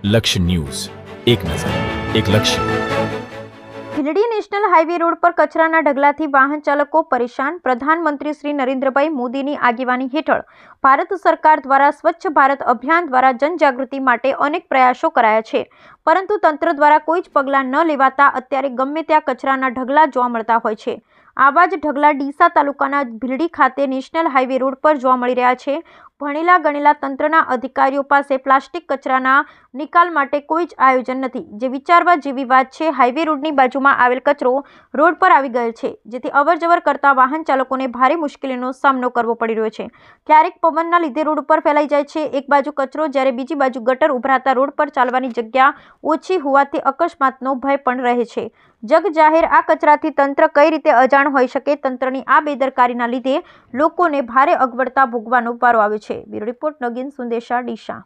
લક્ષ્ય ન્યૂઝ, એક નજર, એક લક્ષ્ય. ભીલડી નેશનલ હાઈવે રોડ પર કચરાના ઢગલાથી વાહન ચાલકો પરેશાન. પ્રધાનમંત્રી શ્રી નરેન્દ્રભાઈ મોદીની આગેવાની હેઠળ ભારત સરકાર દ્વારા સ્વચ્છ ભારત અભિયાન દ્વારા જનજાગૃતિ માટે અનેક પ્રયાસો કરાયા છે, પરંતુ તંત્ર દ્વારા કોઈ જ પગલાં ન લેવાતા અત્યારે ગમે ત્યાં કચરાના ઢગલા જોવા મળતા હોય છે. આવા જ ઢગલા ડીસા તાલુકાના ભીલડી ખાતે નેશનલ હાઈવે રોડ પર જોવા મળી રહ્યા છે. ભણેલા ગણેલા તંત્રના અધિકારીઓ પાસે પ્લાસ્ટિક કચરાના નિકાલ માટે કોઈ જ આયોજન નથી, જે વિચારવા જેવી વાત છે. હાઈવે રોડની બાજુમાં આવેલ કચરો રોડ પર આવી ગયેલ છે, જેથી અવરજવર કરતા વાહન ચાલકોને ભારે મુશ્કેલીનો સામનો કરવો પડી રહ્યો છે. ક્યારેક પવનના લીધે રોડ ઉપર ફેલાઈ જાય છે. એક બાજુ કચરો જ્યારે બીજી બાજુ ગટર ઉભરાતા રોડ પર ચાલવાની જગ્યા ઓછી હોવાથી અકસ્માતનો ભય પણ રહે છે. જગ જાહેર આ કચરાથી તંત્ર કઈ રીતે અજાણ હોઈ શકે? તંત્રની આ બેદરકારીના લીધે લોકોને ભારે અગવડતા ભોગવવાનો વારો આવ્યો છે. Bureau report, Nagin Sundesha, Deesa.